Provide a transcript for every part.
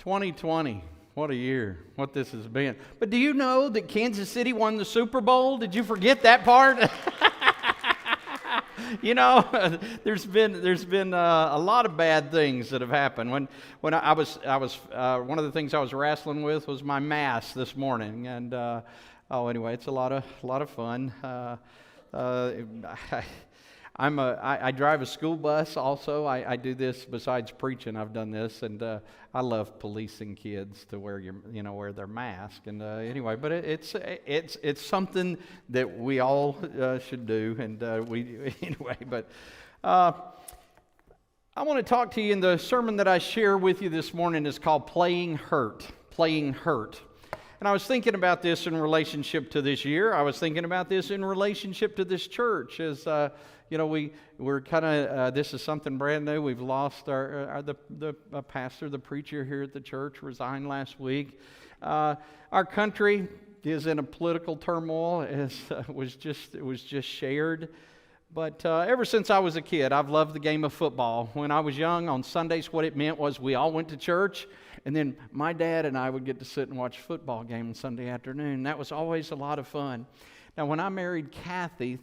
2020, what a year, what this has been. But do you know that Kansas City won the Super Bowl? Did you forget that part? You know, there's been a lot of bad things that have happened. When I was one of the things I was wrestling with was my mask this morning, and anyway, it's a lot of fun. I drive a school bus also. I do this besides preaching. I've done this, and I love policing kids to wear wear their mask. And anyway, but it's something that we all should do, and anyway. But I want to talk to you. In the sermon that I share with you this morning is called "Playing Hurt." Playing hurt. And I was thinking about this in relationship to this year. I was thinking about this in relationship to this church. As we're kind of this is something brand new. We've lost the pastor, the preacher here at the church, resigned last week. Our country is in a political turmoil, as was just shared. But ever since I was a kid, I've loved the game of football. When I was young, on Sundays, what it meant was we all went to church, and then my dad and I would get to sit and watch a football game on Sunday afternoon. That was always a lot of fun. Now, when I married Kathy,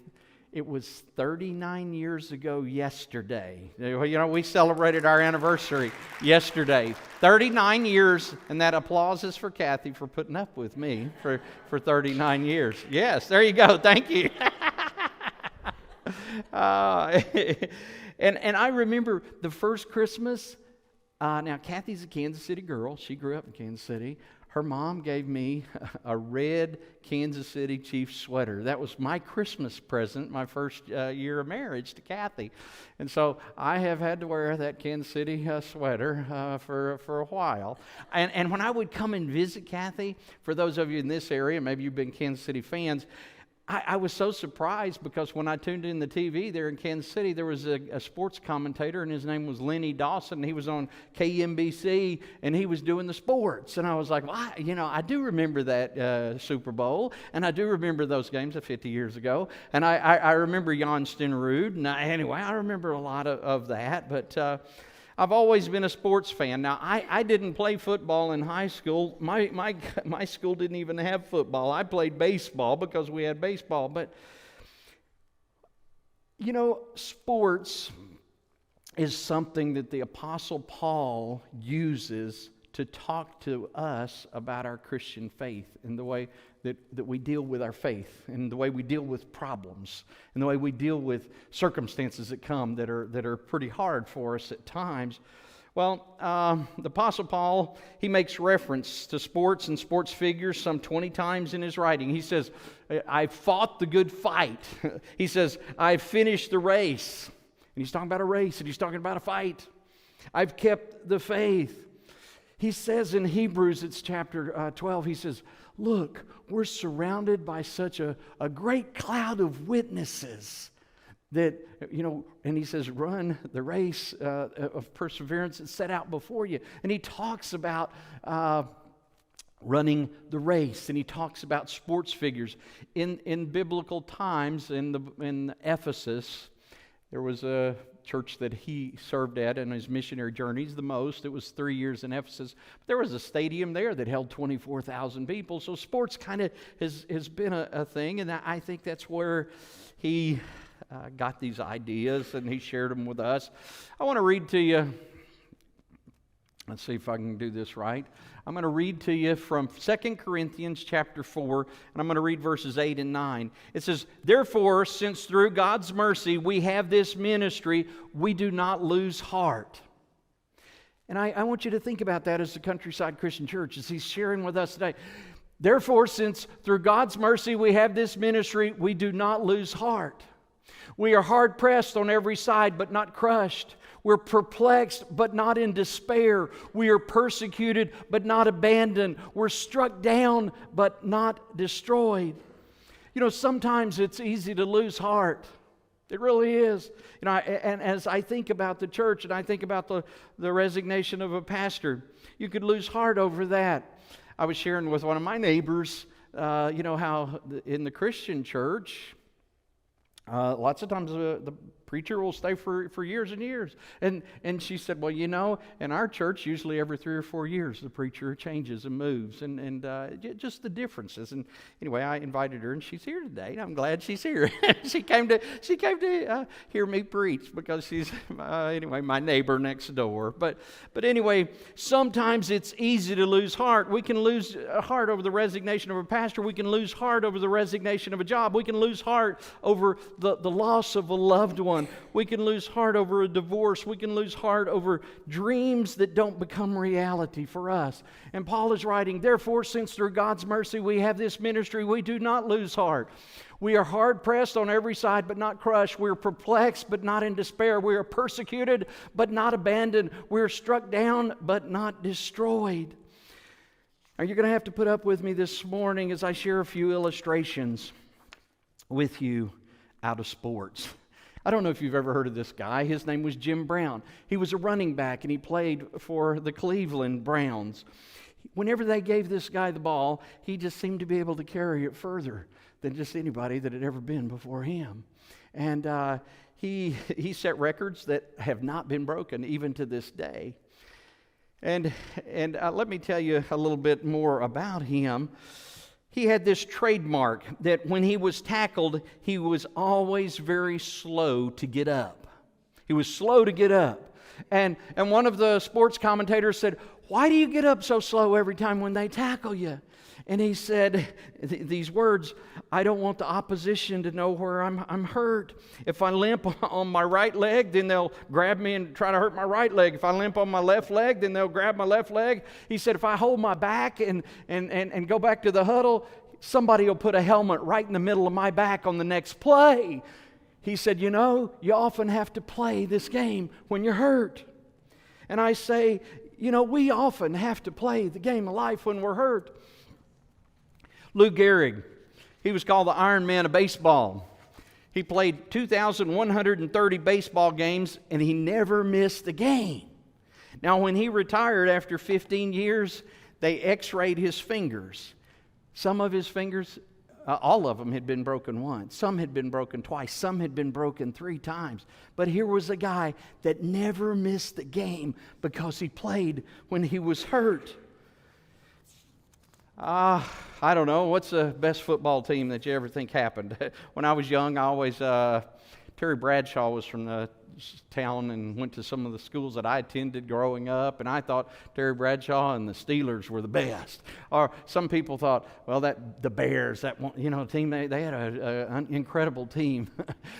it was 39 years ago yesterday. We celebrated our anniversary yesterday. 39 years, and that applause is for Kathy for putting up with me for 39 years. Yes, there you go. Thank you. And I remember the first Christmas. Now, Kathy's a Kansas City girl. She grew up in Kansas City. Her mom gave me a red Kansas City Chiefs sweater. That was my Christmas present, my first year of marriage to Kathy. And so I have had to wear that Kansas City sweater for a while. And when I would come and visit Kathy, for those of you in this area, maybe you've been Kansas City fans, I was so surprised because when I tuned in the TV there in Kansas City, there was a sports commentator, and his name was Lenny Dawson. He was on KMBC, and he was doing the sports. And I was like, well, I do remember that Super Bowl, and I do remember those games of 50 years ago. And I remember Jan Stenerud, and I remember a lot of that. But I've always been a sports fan. Now, I didn't play football in high school. My school didn't even have football. I played baseball because we had baseball. But, sports is something that the Apostle Paul uses to talk to us about our Christian faith and the way that we deal with our faith, and the way we deal with problems, and the way we deal with circumstances that come that are pretty hard for us at times. Well, the Apostle Paul, he makes reference to sports and sports figures some 20 times in his writing. He says, "I've fought the good fight." He says, "I've finished the race." And he's talking about a race, and he's talking about a fight. "I've kept the faith." He says in Hebrews, it's chapter 12, he says, "Look, we're surrounded by such a great cloud of witnesses that," and he says, "run the race of perseverance that's set out before you." And he talks about running the race, and he talks about sports figures. In biblical times, in Ephesus, there was a church that he served at in his missionary journeys the most. It was 3 years in Ephesus. But there was a stadium there that held 24,000 people. So sports kind of has been a thing, and I think that's where he got these ideas, and he shared them with us. I want to read to you. Let's see if I can do this right. I'm going to read to you from 2 Corinthians chapter 4, and I'm going to read verses 8 and 9. It says, "Therefore, since through God's mercy we have this ministry, we do not lose heart." And I want you to think about that as the Countryside Christian Church, as he's sharing with us today. Therefore, since through God's mercy we have this ministry, we do not lose heart. We are hard pressed on every side, but not crushed. We're perplexed, but not in despair. We are persecuted, but not abandoned. We're struck down, but not destroyed. Sometimes it's easy to lose heart. It really is. And as I think about the church, and I think about the resignation of a pastor, you could lose heart over that. I was sharing with one of my neighbors, how in the Christian church, lots of times the preacher will stay for years and years. And she said, well, in our church, usually every 3 or 4 years, the preacher changes and moves, and just the differences. And anyway, I invited her, and she's here today. I'm glad she's here. She came to hear me preach because she's anyway my neighbor next door. But anyway, sometimes it's easy to lose heart. We can lose heart over the resignation of a pastor. We can lose heart over the resignation of a job. We can lose heart over the loss of a loved one. We can lose heart over a divorce. We can lose heart over dreams that don't become reality for us. And Paul is writing, therefore, since through God's mercy we have this ministry, we do not lose heart. We are hard pressed on every side, but not crushed. We are perplexed, but not in despair. We are persecuted, but not abandoned. We are struck down, but not destroyed. Now, you're going to have to put up with me this morning as I share a few illustrations with you out of sports. I don't know if you've ever heard of this guy. His name was Jim Brown. He was a running back, and he played for the Cleveland Browns. Whenever they gave this guy the ball, he just seemed to be able to carry it further than just anybody that had ever been before him. And he set records that have not been broken even to this day. And let me tell you a little bit more about him. He had this trademark that when he was tackled, he was always very slow to get up. He was slow to get up. And one of the sports commentators said, why do you get up so slow every time when they tackle you? And he said these words, I don't want the opposition to know where I'm hurt. If I limp on my right leg, then they'll grab me and try to hurt my right leg. If I limp on my left leg, then they'll grab my left leg. He said, if I hold my back and go back to the huddle, somebody will put a helmet right in the middle of my back on the next play. He said, you often have to play this game when you're hurt. And I say, we often have to play the game of life when we're hurt. Lou Gehrig, he was called the Iron Man of baseball. He played 2,130 baseball games, and he never missed a game. Now, when he retired after 15 years, they x-rayed his fingers. Some of his fingers, all of them had been broken once. Some had been broken twice. Some had been broken 3 times. But here was a guy that never missed a game because he played when he was hurt. I don't know. What's the best football team that you ever think happened? When I was young, I always, Terry Bradshaw was from the town and went to some of the schools that I attended growing up, and I thought Terry Bradshaw and the Steelers were the best. Or some people thought, well, the Bears, that one, team, they had an incredible team.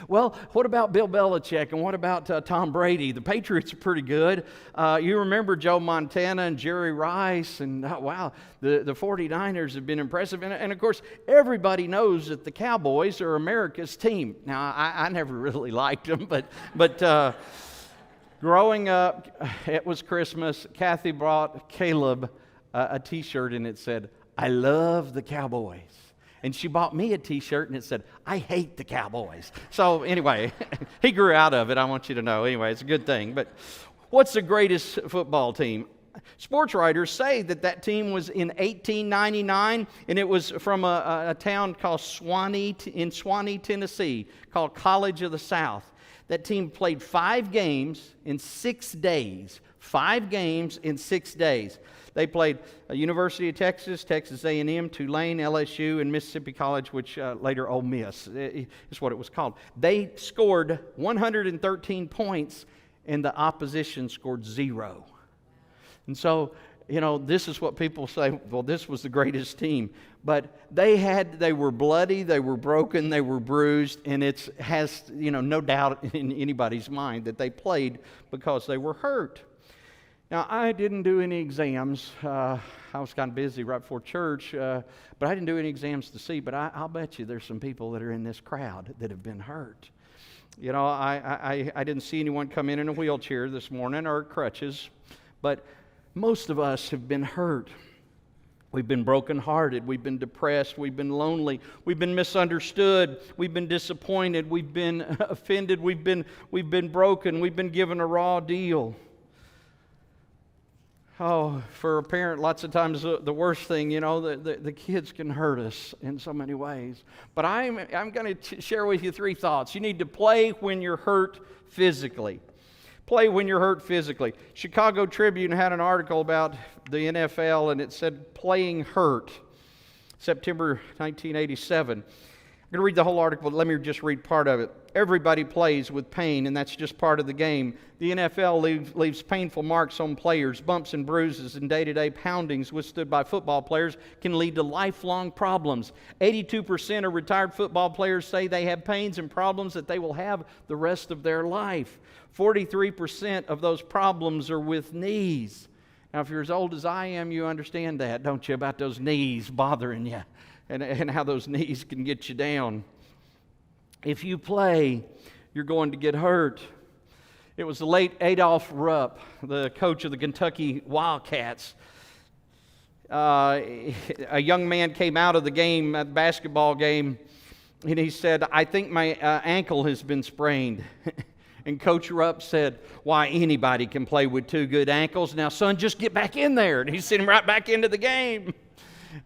Well, what about Bill Belichick, and what about Tom Brady? The Patriots are pretty good. You remember Joe Montana and Jerry Rice, and wow, the 49ers have been impressive. And of course, everybody knows that the Cowboys are America's team. Now, I never really liked them, but growing up, it was Christmas. Kathy brought Caleb a T-shirt, and it said, I love the Cowboys. And she bought me a T-shirt, and it said, I hate the Cowboys. So anyway, he grew out of it, I want you to know. Anyway, it's a good thing. But what's the greatest football team? Sports writers say that team was in 1899, and it was from a town called Swanee, Tennessee, called College of the South. That team played 5 games in 6 days. 5 games in 6 days. They played University of Texas, Texas A&M, Tulane, LSU, and Mississippi College, which later Ole Miss is what it was called. They scored 113 points, and the opposition scored 0. And so, this is what people say, well, this was the greatest team. But they were bloody, they were broken, they were bruised, and it has, no doubt in anybody's mind that they played because they were hurt. Now, I didn't do any exams. I was kind of busy right before church, but I didn't do any exams to see. But I'll bet you there's some people that are in this crowd that have been hurt. I didn't see anyone come in a wheelchair this morning or crutches, but most of us have been hurt. We've been brokenhearted. We've been depressed. We've been lonely. We've been misunderstood. We've been disappointed. We've been offended. We've been broken. We've been given a raw deal. Oh, for a parent, lots of times the worst thing, the kids can hurt us in so many ways. But I'm going to share with you 3 thoughts. You need to play when you're hurt physically. Play when you're hurt physically. Chicago Tribune had an article about the NFL, and it said playing hurt, September 1987. I'm going to read the whole article, but let me just read part of it. Everybody plays with pain, and that's just part of the game. The NFL leaves painful marks on players. Bumps and bruises and day-to-day poundings withstood by football players can lead to lifelong problems. 82% of retired football players say they have pains and problems that they will have the rest of their life. 43% of those problems are with knees. Now, if you're as old as I am, you understand that, don't you, about those knees bothering you and how those knees can get you down. If you play, you're going to get hurt. It was the late Adolph Rupp, the coach of the Kentucky Wildcats. A young man came out of the game, a basketball game, and he said, "I think my ankle has been sprained." And Coach Rupp said, "Why, anybody can play with 2 good ankles. Now, son, just get back in there." And he sent him right back into the game.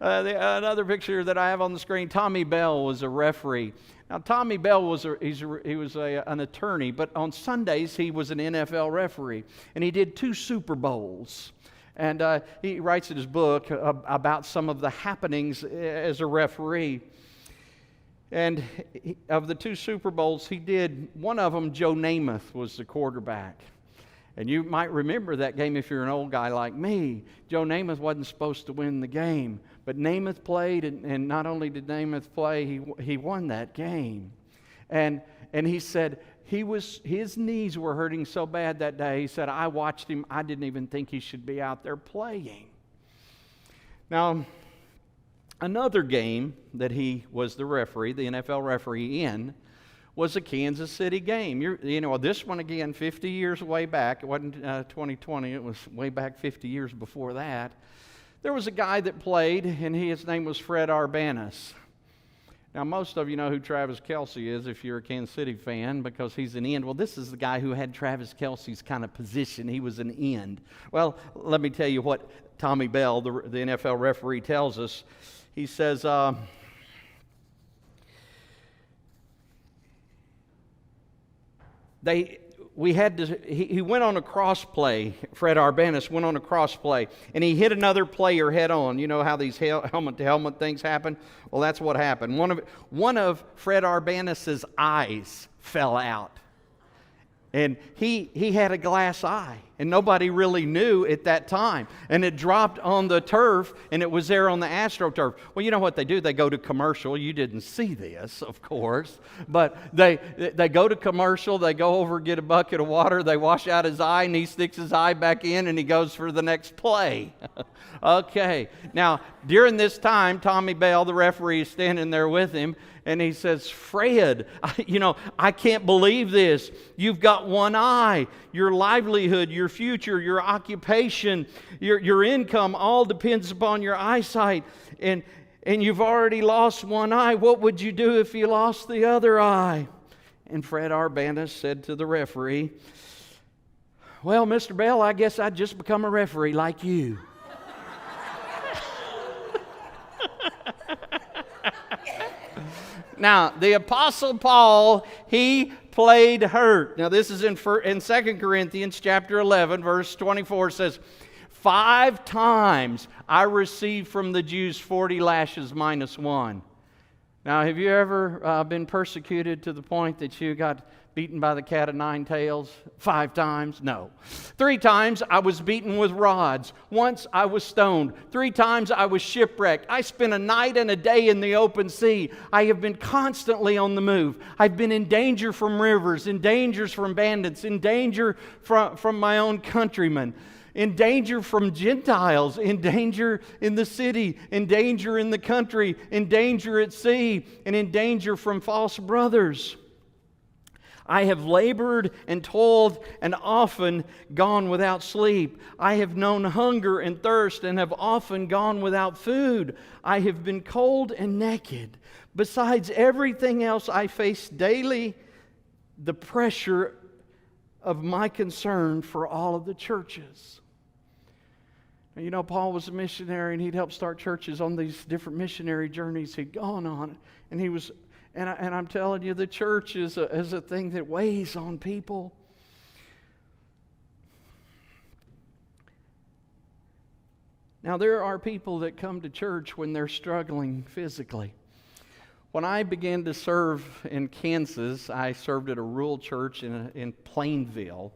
Another picture that I have on the screen, Tommy Bell was a referee. Now, Tommy Bell was an attorney, but on Sundays he was an NFL referee, and he did 2 Super Bowls. And he writes in his book about some of the happenings as a referee. And of the 2 Super Bowls he did, one of them, Joe Namath was the quarterback. And you might remember that game if you're an old guy like me. Joe Namath wasn't supposed to win the game, but Namath played, and not only did Namath play, he won that game. And he said his knees were hurting so bad that day. He said, "I watched him. I didn't even think he should be out there playing." Now, another game that he was the referee, the NFL referee in, was a Kansas City game. This one again, 50 years way back. It wasn't 2020. It was way back 50 years before that. There was a guy that played, and his name was Fred Arbanis. Now, most of you know who Travis Kelce is if you're a Kansas City fan, because he's an end. Well, this is the guy who had Travis Kelce's kind of position. He was an end. Well, let me tell you what Tommy Bell, the NFL referee, tells us. He says, he went on a cross play. Fred Arbanis went on a cross play, and he hit another player head on. You know how these helmet to helmet things happen? Well, that's what happened. One of Fred Arbanis's eyes fell out, and he had a glass eye, and nobody really knew at that time. And it dropped on the turf, and it was there on the AstroTurf. Well, you know what they do? They go to commercial. You didn't see this, of course, but they go to commercial. They go over, get a bucket of water. They wash out his eye, and he sticks his eye back in, and he goes for the next play. Okay. Now, during this time, Tommy Bell, the referee, is standing there with him, and he says, "Fred, I can't believe this. You've got one eye. Your livelihood, your future, your occupation, your income all depends upon your eyesight. And you've already lost one eye. What would you do if you lost the other eye?" And Fred Arbanis said to the referee, "Well, Mr. Bell, I guess I'd just become a referee like you." Now, the Apostle Paul, he played hurt. Now, this is in 2 Corinthians chapter 11, verse 24, says, 5 times I received from the Jews 40 lashes minus 1. Now, have you ever been persecuted to the point that you got beaten by the cat of 9 tails? 5 times? No. 3 times I was beaten with rods. Once I was stoned. 3 times I was shipwrecked. I spent a night and a day in the open sea. I have been constantly on the move. I've been in danger from rivers, in dangers from bandits, in danger from my own countrymen, in danger from Gentiles, in danger in the city, in danger in the country, in danger at sea, and in danger from false brothers. I have labored and toiled and often gone without sleep. I have known hunger and thirst and have often gone without food. I have been cold and naked. Besides everything else, I face daily the pressure of my concern for all of the churches. You know, Paul was a missionary, and he'd helped start churches on these different missionary journeys he'd gone on. And he was, and I'm telling you, the church is a thing that weighs on people. Now, there are people that come to church when they're struggling physically. When I began to serve in Kansas, I served at a rural church in Plainville.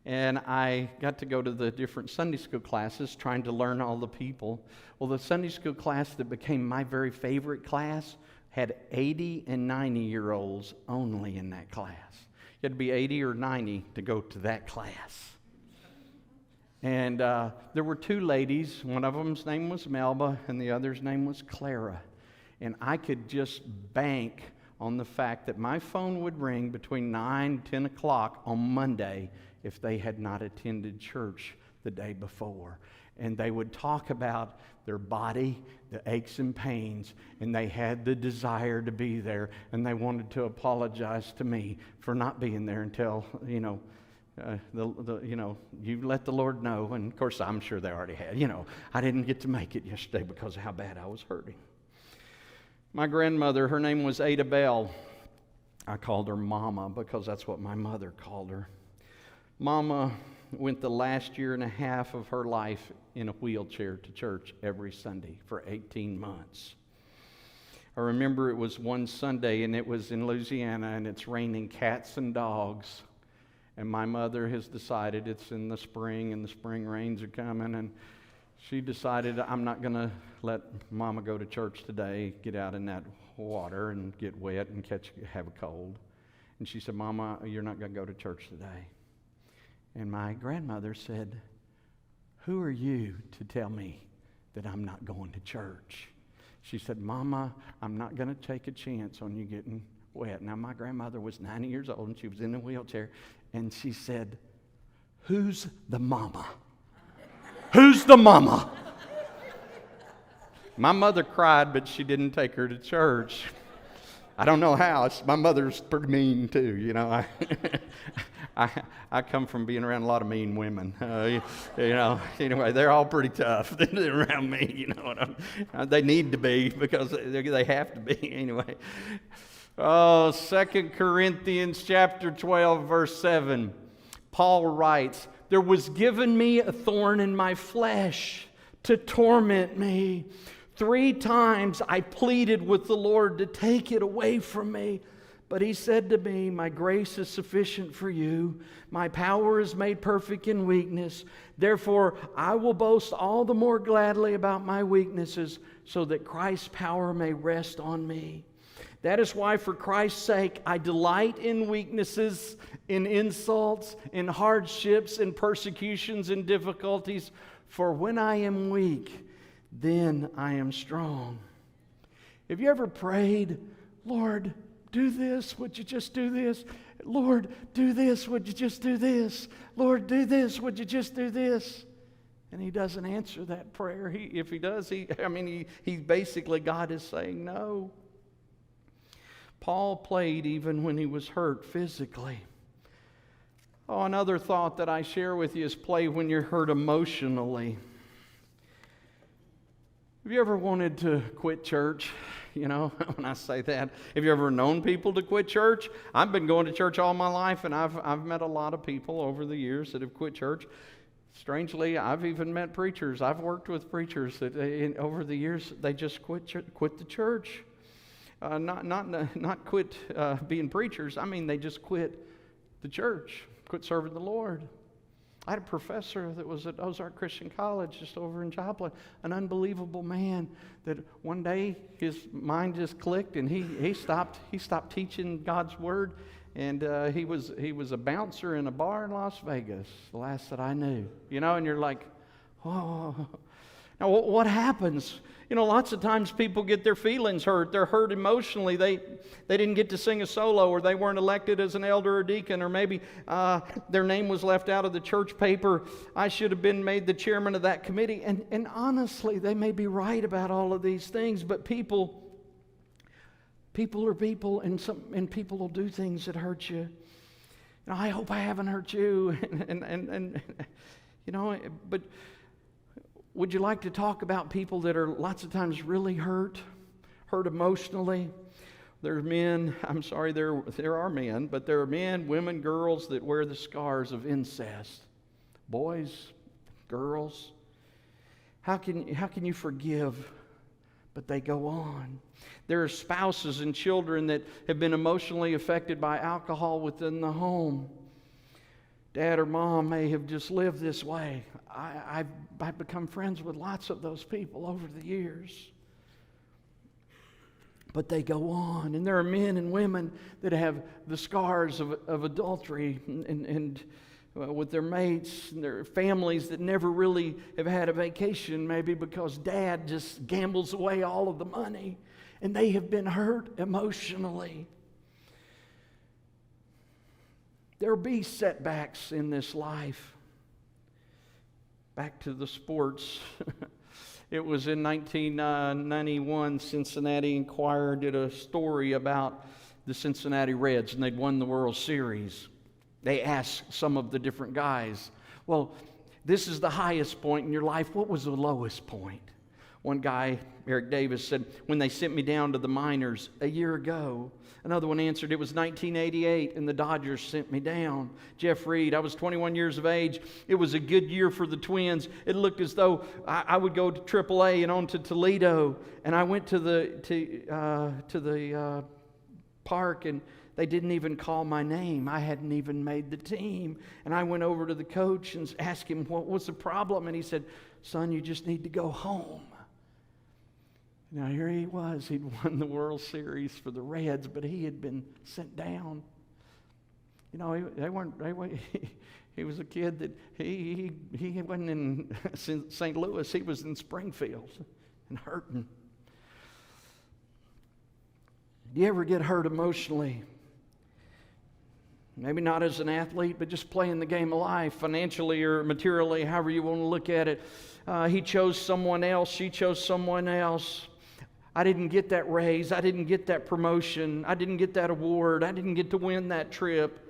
And I got to go to the different Sunday school classes, trying to learn all the people. Well, the Sunday school class that became my very favorite class had 80 and 90-year-olds only in that class. You had to be 80 or 90 to go to that class. And there were two ladies. One of them's name was Melba, and the other's name was Clara. And I could just bank on the fact that my phone would ring between 9 and 10 o'clock on Monday if they had not attended church the day before. And they would talk about their body, the aches and pains, and they had the desire to be there, and they wanted to apologize to me for not being there until, you let the Lord know. And of course, I'm sure they already had. I didn't get to make it yesterday because of how bad I was hurting. My grandmother, her name was Ada Bell. I called her Mama because that's what my mother called her. Mama went the last year and a half of her life in a wheelchair to church every Sunday for 18 months. I remember it was one Sunday, and it was in Louisiana, and it's raining cats and dogs. And my mother has decided it's in the spring, and the spring rains are coming, and she decided, I'm not going to let Mama go to church today, get out in that water and get wet and have a cold. And she said, Mama, you're not going to go to church today. And my grandmother said, who are you to tell me that I'm not going to church? She said, Mama, I'm not going to take a chance on you getting wet. Now, my grandmother was 90 years old, and she was in a wheelchair. And she said, who's the mama? Who's the mama? My mother cried, but she didn't take her to church. I don't know how. My mother's pretty mean, too. I come from being around a lot of mean women. Anyway, they're all pretty tough around me. They need to be because they have to be anyway. 2 Corinthians chapter 12, verse 7. Paul writes, there was given me a thorn in my flesh to torment me. 3 times I pleaded with the Lord to take it away from me. But he said to me, my grace is sufficient for you. My power is made perfect in weakness. Therefore, I will boast all the more gladly about my weaknesses, so that Christ's power may rest on me. That is why, for Christ's sake, I delight in weaknesses, in insults, in hardships, in persecutions, in difficulties. For when I am weak, then I am strong. Have you ever prayed, Lord, do this, would you just do this? Lord, do this, would you just do this? Lord, do this, would you just do this? And he doesn't answer that prayer. If he does, he basically, God is saying no. Paul played even when he was hurt physically. Another thought that I share with you is play when you're hurt emotionally. Have you ever wanted to quit church? When I say that, have you ever known people to quit church? I've been going to church all my life, and I've met a lot of people over the years that have quit church. Strangely, I've even met preachers. I've worked with preachers that over the years they just quit the church. Not quit being preachers. They just quit the church, quit serving the Lord. I had a professor that was at Ozark Christian College just over in Joplin, an unbelievable man that one day his mind just clicked and he stopped teaching God's Word, and he was a bouncer in a bar in Las Vegas, the last that I knew. And you're like, whoa. Now, what happens? Lots of times people get their feelings hurt. They're hurt emotionally. They didn't get to sing a solo, or they weren't elected as an elder or deacon, or maybe their name was left out of the church paper. I should have been made the chairman of that committee. And honestly, they may be right about all of these things, but people are people, and people will do things that hurt you. I hope I haven't hurt you, but Would you like to talk about people that are lots of times really hurt emotionally? There's men, I'm sorry, there are men, but there are men, women, girls that wear the scars of incest. Boys, girls. How can you forgive? But they go on. There are spouses and children that have been emotionally affected by alcohol within the home. Dad or mom may have just lived this way. I've become friends with lots of those people over the years. But they go on. And there are men and women that have the scars of adultery and with their mates and their families that never really have had a vacation, maybe because dad just gambles away all of the money. And they have been hurt emotionally. There'll be setbacks in this life. Back to the sports. It was in 1991, Cincinnati Enquirer did a story about the Cincinnati Reds, and they'd won the World Series. They asked some of the different guys, well, this is the highest point in your life. What was the lowest point? One guy, Eric Davis, said, when they sent me down to the minors a year ago. Another one answered, it was 1988 and the Dodgers sent me down. Jeff Reed, I was 21 years of age. It was a good year for the Twins. It looked as though I would go to AAA and on to Toledo. And I went to the park and they didn't even call my name. I hadn't even made the team. And I went over to the coach and asked him what was the problem. And he said, son, you just need to go home. Now here he was, he'd won the World Series for the Reds, but he had been sent down. You know, he was a kid that he wasn't in St. Louis, he was in Springfield and hurting. Do you ever get hurt emotionally? Maybe not as an athlete, but just playing the game of life, financially or materially, however you want to look at it. He chose someone else, she chose someone else. I didn't get that raise. I didn't get that promotion. I didn't get that award. I didn't get to win that trip.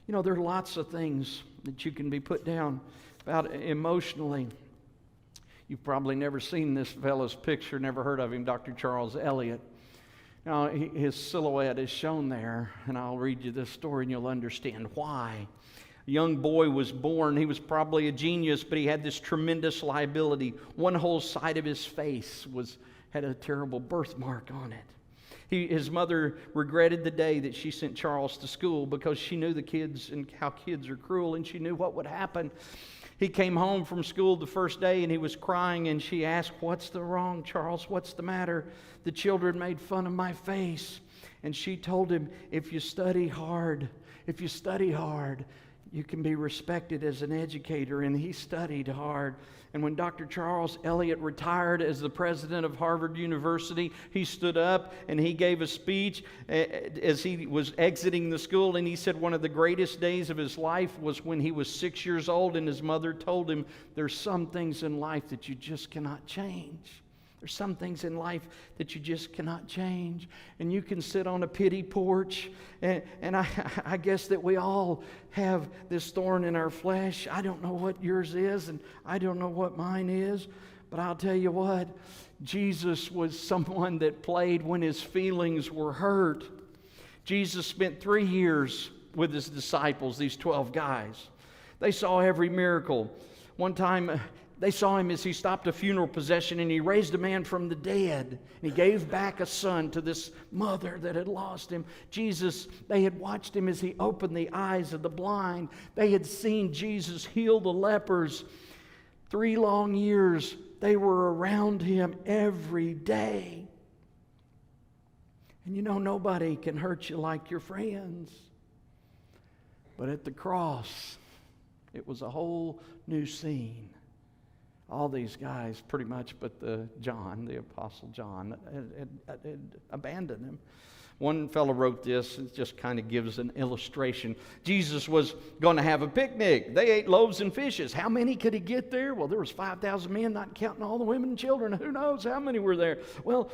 You know, there are lots of things that you can be put down about emotionally. You've probably never seen this fellow's picture, never heard of him, Dr. Charles Eliot. Now, his silhouette is shown there, and I'll read you this story and you'll understand why. A young boy was born. He was probably a genius, but he had this tremendous liability. One whole side of his face had a terrible birthmark on it. His mother regretted the day that she sent Charles to school because she knew the kids and how kids are cruel, and she knew what would happen. He came home from school the first day and he was crying, and she asked, what's the wrong, Charles? What's the matter? The children made fun of my face. And she told him, if you study hard, you can be respected as an educator. And he studied hard. And when Dr. Charles Eliot retired as the president of Harvard University, he stood up and he gave a speech as he was exiting the school. And he said one of the greatest days of his life was when he was 6 years old and his mother told him, there's some things in life that you just cannot change. There's some things in life that you just cannot change. And you can sit on a pity porch, and I guess that we all have this thorn in our flesh. I don't know what yours is, and I don't know what mine is, but I'll tell you what, Jesus was someone that played when his feelings were hurt. Jesus spent 3 years with his disciples, these 12 guys. They saw every miracle. One time, they saw him as he stopped a funeral procession and he raised a man from the dead. And he gave back a son to this mother that had lost him. Jesus, they had watched him as he opened the eyes of the blind. They had seen Jesus heal the lepers. 3 long years, they were around him every day. And you know, nobody can hurt you like your friends. But at the cross, it was a whole new scene. All these guys, pretty much, but the Apostle John, had abandoned him. One fellow wrote this. It just kind of gives an illustration. Jesus was going to have a picnic. They ate loaves and fishes. How many could he get there? Well, there was 5,000 men, not counting all the women and children. Who knows how many were there? Well,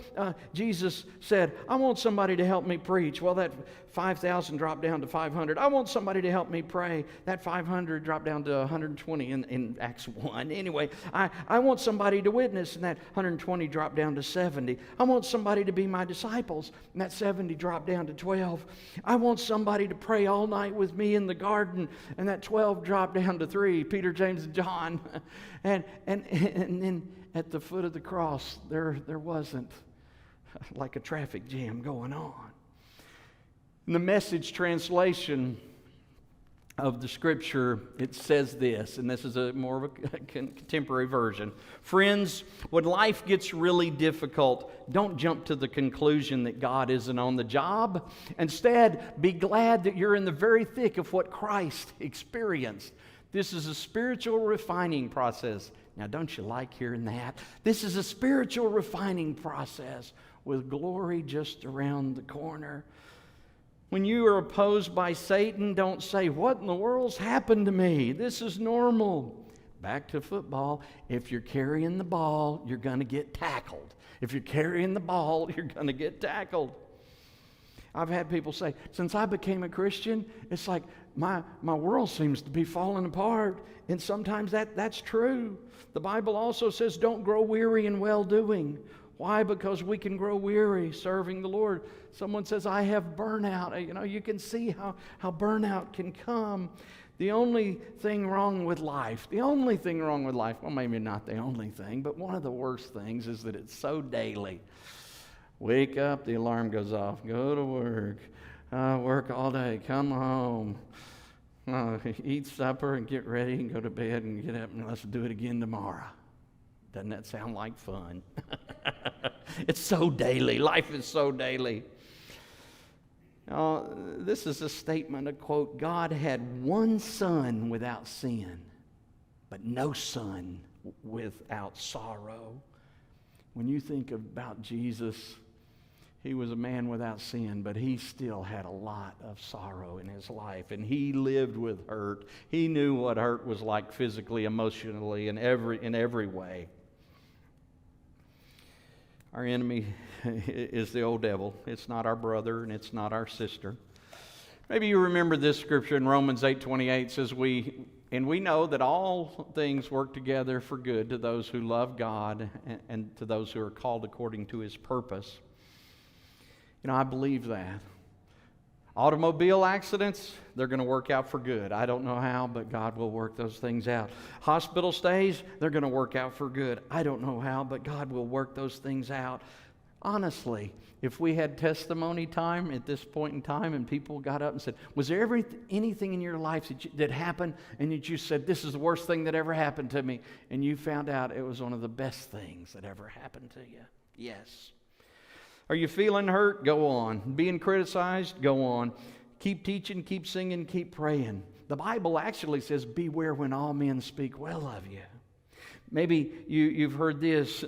Jesus said, I want somebody to help me preach. Well, that 5,000 dropped down to 500. I want somebody to help me pray. That 500 dropped down to 120 in Acts 1. Anyway, I want somebody to witness, and that 120 dropped down to 70. I want somebody to be my disciples, and that 70 dropped down to 12. I want somebody to pray all night with me in the garden, and that 12 dropped down to 3, Peter, James, and John. And then at the foot of the cross, there wasn't like a traffic jam going on. In the Message translation of the Scripture, it says this, and this is more of a contemporary version. Friends, when life gets really difficult, don't jump to the conclusion that God isn't on the job. Instead, be glad that you're in the very thick of what Christ experienced. This is a spiritual refining process. Now, don't you like hearing that? This is a spiritual refining process with glory just around the corner. When you are opposed by Satan, don't say, what in the world's happened to me? This is normal. Back to football. If you're carrying the ball, you're going to get tackled. If you're carrying the ball, you're going to get tackled. I've had people say, since I became a Christian, it's like my world seems to be falling apart. And sometimes that's true. The Bible also says, don't grow weary in well-doing. Why? Because we can grow weary serving the Lord. Someone says, I have burnout. You can see how burnout can come. The only thing wrong with life, well, maybe not the only thing, but one of the worst things is that it's so daily. Wake up, the alarm goes off, go to work, work all day, come home, eat supper and get ready and go to bed and get up and let's do it again tomorrow. Doesn't that sound like fun? It's so daily. Life is so daily. Now, this is a statement, a quote, God had one son without sin, but no son without sorrow. When you think about Jesus, he was a man without sin, but he still had a lot of sorrow in his life, and he lived with hurt. He knew what hurt was like physically, emotionally, in every way. Our enemy is the old devil. It's not our brother and it's not our sister. Maybe you remember this scripture in Romans 8:28 says, we know that all things work together for good to those who love God and to those who are called according to His purpose. I believe that. Automobile accidents, they're going to work out for good. I don't know how, but God will work those things out. Hospital stays, they're going to work out for good. I don't know how, but God will work those things out. Honestly, if we had testimony time at this point in time and people got up and said, was there anything in your life that happened and that you said, this is the worst thing that ever happened to me, and you found out it was one of the best things that ever happened to you? Yes. Are you feeling hurt? Go on. Being criticized? Go on. Keep teaching, keep singing, keep praying. The Bible actually says, beware when all men speak well of you. Maybe you've heard this.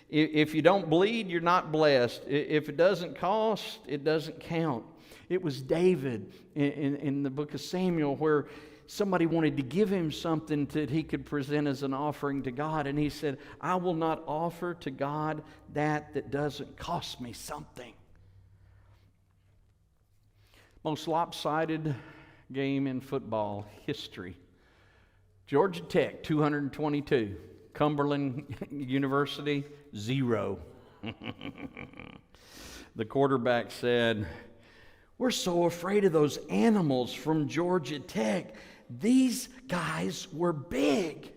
If you don't bleed, you're not blessed. If it doesn't cost, it doesn't count. It was David in the book of Samuel where somebody wanted to give him something that he could present as an offering to God. And he said, I will not offer to God that doesn't cost me something. Most lopsided game in football history. Georgia Tech, 222. Cumberland University, 0. The quarterback said, we're so afraid of those animals from Georgia Tech. These guys were big.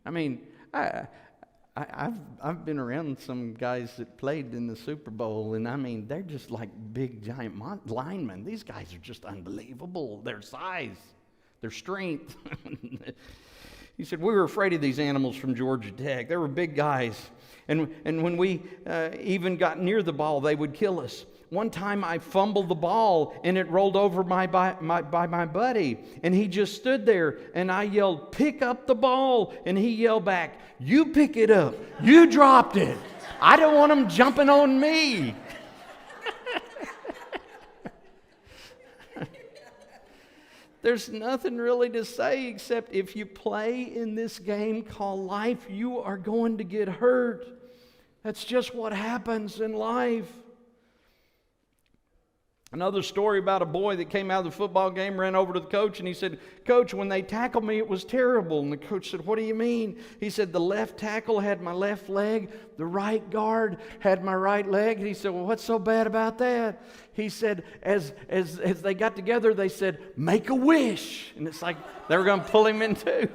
I mean, I've been around some guys that played in the Super Bowl, and I mean, they're just like big, giant linemen. These guys are just unbelievable. Their size, their strength. He said, we were afraid of these animals from Georgia Tech. They were big guys. And when we even got near the ball, they would kill us. One time I fumbled the ball and it rolled over by my buddy. And he just stood there and I yelled, pick up the ball. And he yelled back, you pick it up. You dropped it. I don't want them jumping on me. There's nothing really to say except if you play in this game called life, you are going to get hurt. That's just what happens in life. Another story about a boy that came out of the football game, ran over to the coach, and he said, "Coach, when they tackled me, it was terrible." And the coach said, "What do you mean?" He said, "The left tackle had my left leg, the right guard had my right leg." And he said, "Well, what's so bad about that?" He said, as they got together, they said, "Make a wish." And it's like they were going to pull him in too.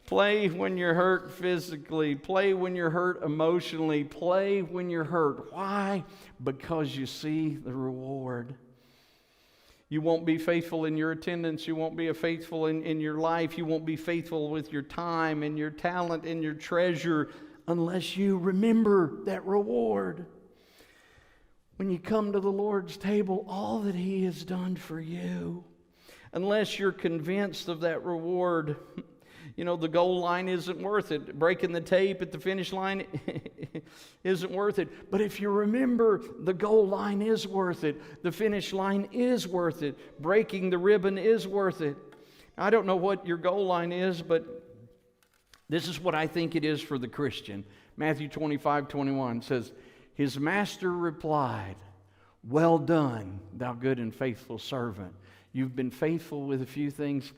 Play when you're hurt physically. Play when you're hurt emotionally. Play when you're hurt. Why? Because you see the reward. You won't be faithful in your attendance. You won't be faithful in your life. You won't be faithful with your time and your talent and your treasure unless you remember that reward. When you come to the Lord's table, all that He has done for you, unless you're convinced of that reward, the goal line isn't worth it. Breaking the tape at the finish line isn't worth it. But if you remember, the goal line is worth it. The finish line is worth it. Breaking the ribbon is worth it. I don't know what your goal line is, but this is what I think it is for the Christian. Matthew 25:21 says, "His master replied, 'Well done, thou good and faithful servant. You've been faithful with a few things.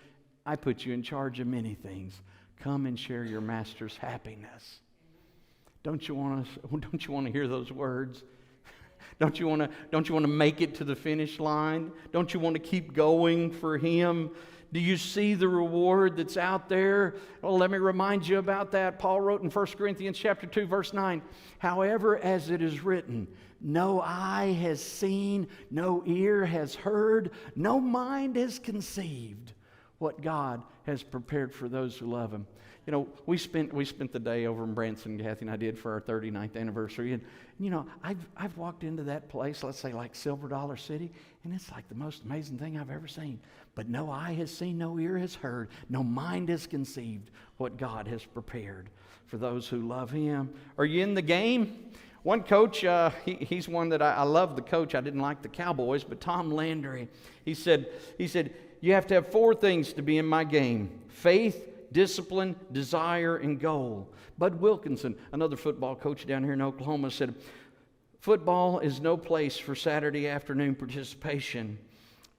I put you in charge of many things. Come and share your master's happiness.'" Don't you want to hear those words? Don't you want to make it to the finish line? Don't you want to keep going for Him? Do you see the reward that's out there? Well, let me remind you about that. Paul wrote in 1 Corinthians chapter 2, verse 9, "However, as it is written, no eye has seen, no ear has heard, no mind has conceived what God has prepared for those who love Him." We spent the day over in Branson, Kathy and I did, for our 39th anniversary. And, I've walked into that place, let's say like Silver Dollar City, and it's like the most amazing thing I've ever seen. But no eye has seen, no ear has heard, no mind has conceived what God has prepared for those who love Him. Are you in the game? One coach, he's one that I love the coach. I didn't like the Cowboys, but Tom Landry, he said, "You have to have 4 things to be in my game: faith, discipline, desire, and goal." Bud Wilkinson, another football coach down here in Oklahoma, said, "Football is no place for Saturday afternoon participation."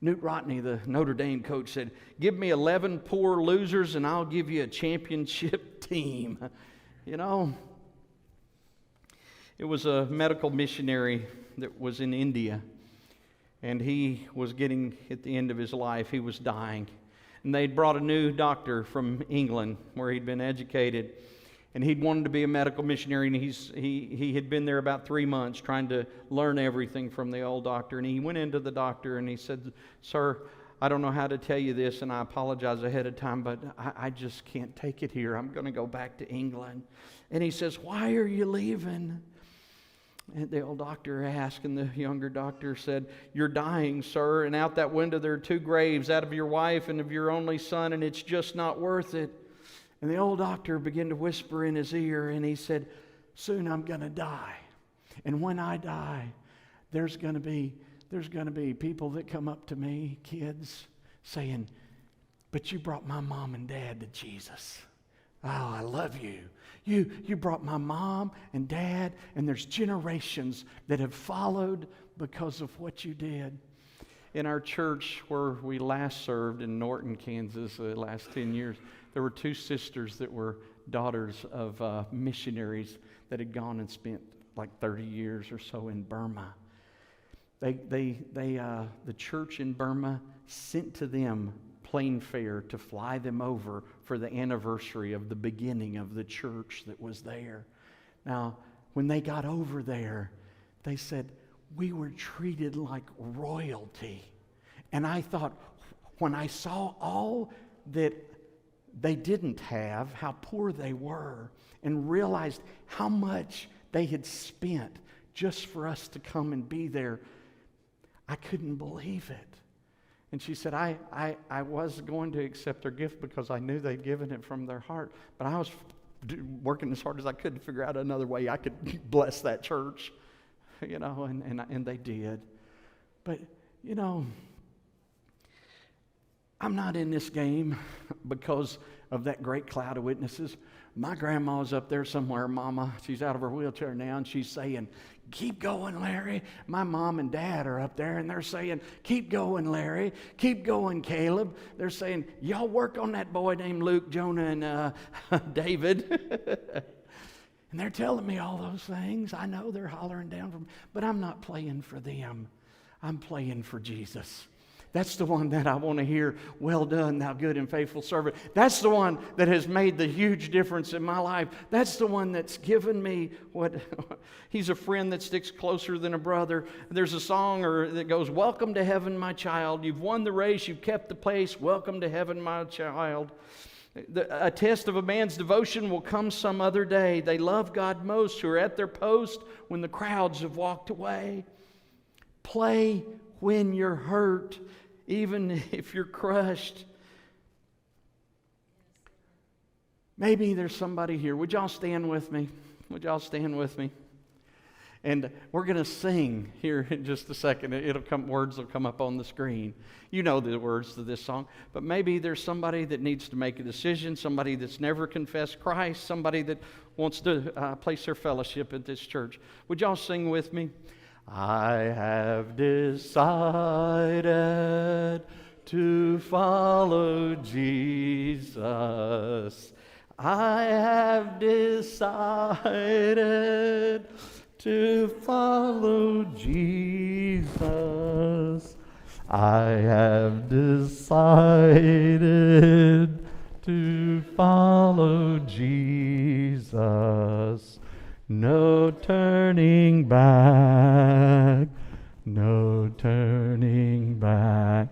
Newt Rotney, the Notre Dame coach, said, "Give me 11 poor losers and I'll give you a championship team." It was a medical missionary that was in India, and he was getting at the end of his life. He was dying. And they'd brought a new doctor from England where he'd been educated. And he'd wanted to be a medical missionary, and he had been there about 3 months trying to learn everything from the old doctor. And he went into the doctor and he said, "Sir, I don't know how to tell you this, and I apologize ahead of time, but I just can't take it here. I'm going to go back to England." And he says, "Why are you leaving?" And the old doctor asked, and the younger doctor said, "You're dying, sir, and out that window there are 2 graves, that of your wife and of your only son, and it's just not worth it." And the old doctor began to whisper in his ear, and he said, "Soon I'm going to die. And when I die, there's going to be people that come up to me, kids, saying, 'But you brought my mom and dad to Jesus. Oh, I love you. You brought my mom and dad, and there's generations that have followed because of what you did." In our church where we last served in Norton, Kansas, the last 10 years, there were 2 sisters that were daughters of missionaries that had gone and spent like 30 years or so in Burma. The church in Burma sent to them plane fare to fly them over for the anniversary of the beginning of the church that was there. Now, when they got over there, they said, "We were treated like royalty." And I thought, when I saw all that they didn't have, how poor they were, and realized how much they had spent just for us to come and be there, I couldn't believe it. And she said, I was going to accept their gift because I knew they'd given it from their heart, but I was working as hard as I could to figure out another way I could bless that church, and they did. But, I'm not in this game because of that great cloud of witnesses. My grandma's up there somewhere, Mama. She's out of her wheelchair now, and she's saying, keep going, Larry. My mom and dad are up there, and they're saying, keep going, Larry. Keep going, Caleb. They're saying, y'all work on that boy named Luke, Jonah, and David. And they're telling me all those things. I know they're hollering down from, but I'm not playing for them. I'm playing for Jesus. That's the one that I want to hear, well done, thou good and faithful servant. That's the one that has made the huge difference in my life. That's the one that's given me what, he's a friend that sticks closer than a brother. There's a song that goes, welcome to heaven, my child. You've won the race, you've kept the pace. Welcome to heaven, my child. A test of a man's devotion will come some other day. They love God most who are at their post when the crowds have walked away. Play when you're hurt, even if you're crushed. Maybe there's somebody here. Would y'all stand with me? Would y'all stand with me? And we're going to sing here in just a second. Words will come up on the screen. You know the words to this song. But maybe there's somebody that needs to make a decision, somebody that's never confessed Christ, somebody that wants to place their fellowship at this church. Would y'all sing with me? I have decided to follow Jesus. I have decided to follow Jesus. I have decided to follow Jesus. No turning back, no turning back.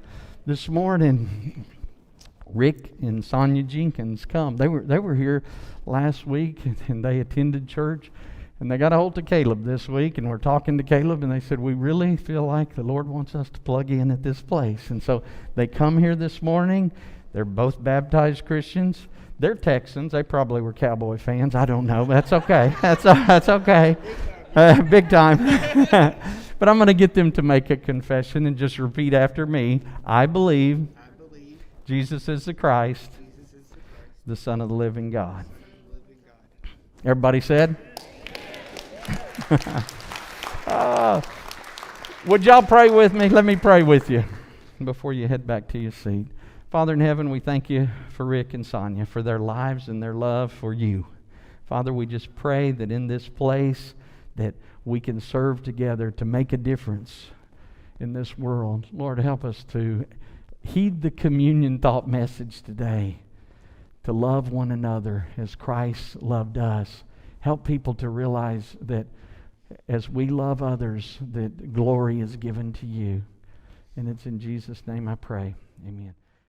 This morning, Rick and Sonia Jenkins come. They were here last week, and they attended church, and they got a hold of Caleb this week, and we're talking to Caleb, and they said, we really feel like the Lord wants us to plug in at this place. And so they come here this morning. They're both baptized Christians. They're Texans. They probably were Cowboy fans. I don't know. That's okay. That's okay. Big time. But I'm going to get them to make a confession and just repeat after me. I believe Jesus is the Christ, the Son of the living God. Everybody said? Would y'all pray with me? Let me pray with you before you head back to your seat. Father in heaven, we thank you for Rick and Sonia, for their lives and their love for you. Father, we just pray that in this place that we can serve together to make a difference in this world. Lord, help us to heed the communion thought message today, to love one another as Christ loved us. Help people to realize that as we love others, that glory is given to you. And it's in Jesus' name I pray. Amen.